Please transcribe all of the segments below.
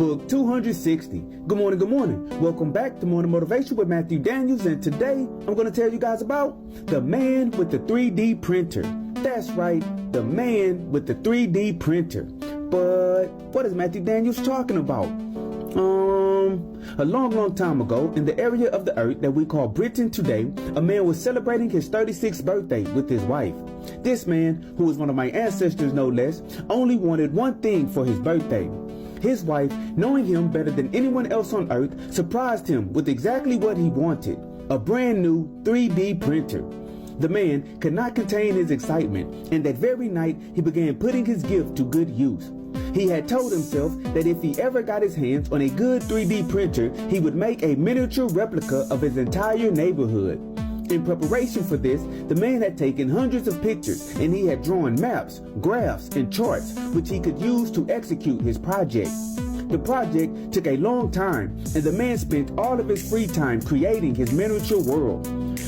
Book 260. Good morning, good morning. Welcome back to Morning Motivation with Matthew Daniels, and today I'm going to tell you guys about the man with the 3D printer. That's right, the man with the 3D printer. But what is Matthew Daniels talking about? A long time ago, in the area of the earth that we call Britain today, a man was celebrating his 36th birthday with his wife. This man, who was one of my ancestors no less, only wanted one thing for his birthday. His wife, knowing him better than anyone else on earth, surprised him with exactly what he wanted, a brand new 3D printer. The man could not contain his excitement, and that very night he began putting his gift to good use. He had told himself that if he ever got his hands on a good 3D printer, he would make a miniature replica of his entire neighborhood. In preparation for this, the man had taken hundreds of pictures, and he had drawn maps, graphs, and charts which he could use to execute his project. The project took a long time, and the man spent all of his free time creating his miniature world.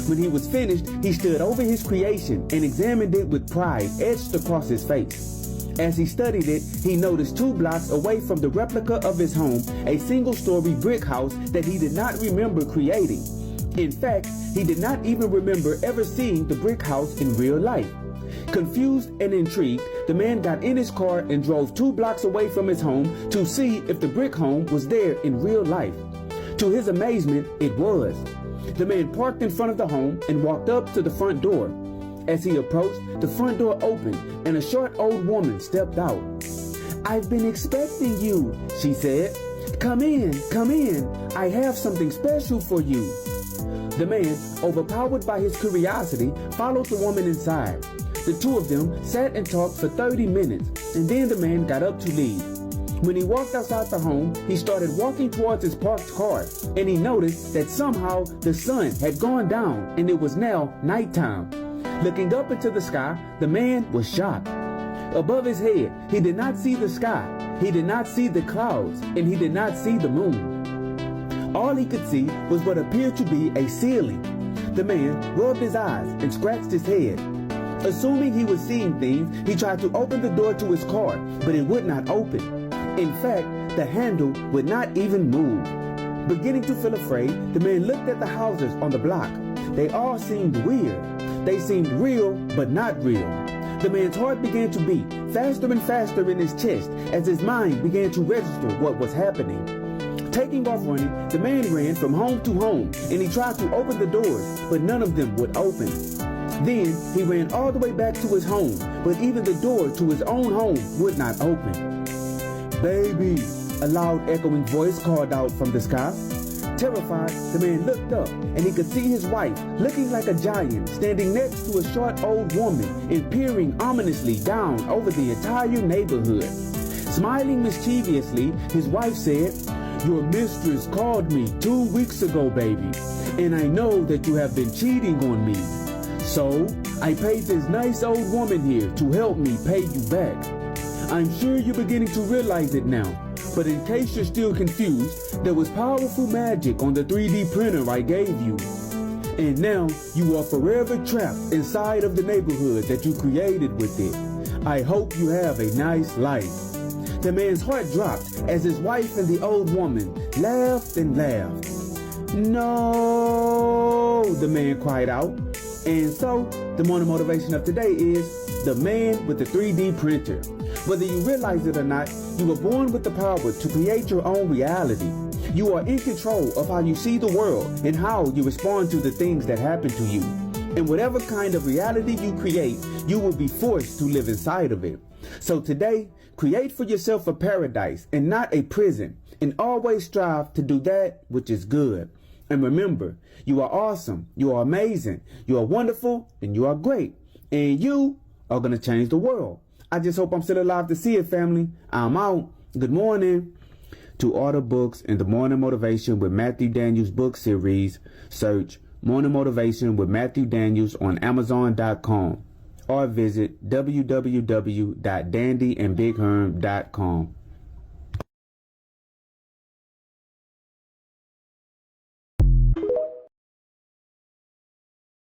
When he was finished, he stood over his creation and examined it with pride etched across his face. As he studied it, he noticed 2 blocks away from the replica of his home, a single-story brick house that he did not remember creating. In fact, he did not even remember ever seeing the brick house in real life. Confused and intrigued, the man got in his car and drove 2 blocks away from his home to see if the brick home was there in real life. To his amazement, it was. The man parked in front of the home and walked up to the front door. As he approached, the front door opened and a short old woman stepped out. "I've been expecting you," she said. Come in, I have something special for you." The man, overpowered by his curiosity, followed the woman inside. The two of them sat and talked for 30 minutes, and then the man got up to leave. When he walked outside the home, he started walking towards his parked car, and he noticed that somehow the sun had gone down and it was now nighttime. Looking up into the sky, the man was shocked. Above his head, he did not see the sky, he did not see the clouds, and he did not see the moon. All he could see was what appeared to be a ceiling. The man rubbed his eyes and scratched his head. Assuming he was seeing things, he tried to open the door to his car, but it would not open. In fact, the handle would not even move. Beginning to feel afraid, the man looked at the houses on the block. They all seemed weird. They seemed real, but not real. The man's heart began to beat faster and faster in his chest as his mind began to register what was happening. Taking off running, the man ran from home to home, and he tried to open the doors, but none of them would open. Then he ran all the way back to his home, but even the door to his own home would not open. "Baby," a loud echoing voice called out from the sky. Terrified, the man looked up, and he could see his wife, looking like a giant, standing next to a short old woman and peering ominously down over the entire neighborhood. Smiling mischievously, his wife said, "Your mistress called me 2 weeks ago, baby, and I know that you have been cheating on me. So, I paid this nice old woman here to help me pay you back. I'm sure you're beginning to realize it now, but in case you're still confused, there was powerful magic on the 3D printer I gave you. And now you are forever trapped inside of the neighborhood that you created with it. I hope you have a nice life." The man's heart dropped as his wife and the old woman laughed and laughed. "No," the man cried out. And so, the morning motivation of today is the man with the 3D printer. Whether you realize it or not, you were born with the power to create your own reality. You are in control of how you see the world and how you respond to the things that happen to you. And whatever kind of reality you create, you will be forced to live inside of it. So today, create for yourself a paradise and not a prison, and always strive to do that which is good. And remember, you are awesome, you are amazing, you are wonderful, and you are great. And you are going to change the world. I just hope I'm still alive to see it, family. I'm out. Good morning. To order books in the Morning Motivation with Matthew Daniels book series, search Morning Motivation with Matthew Daniels on Amazon.com or visit www.dandyandbigherm.com.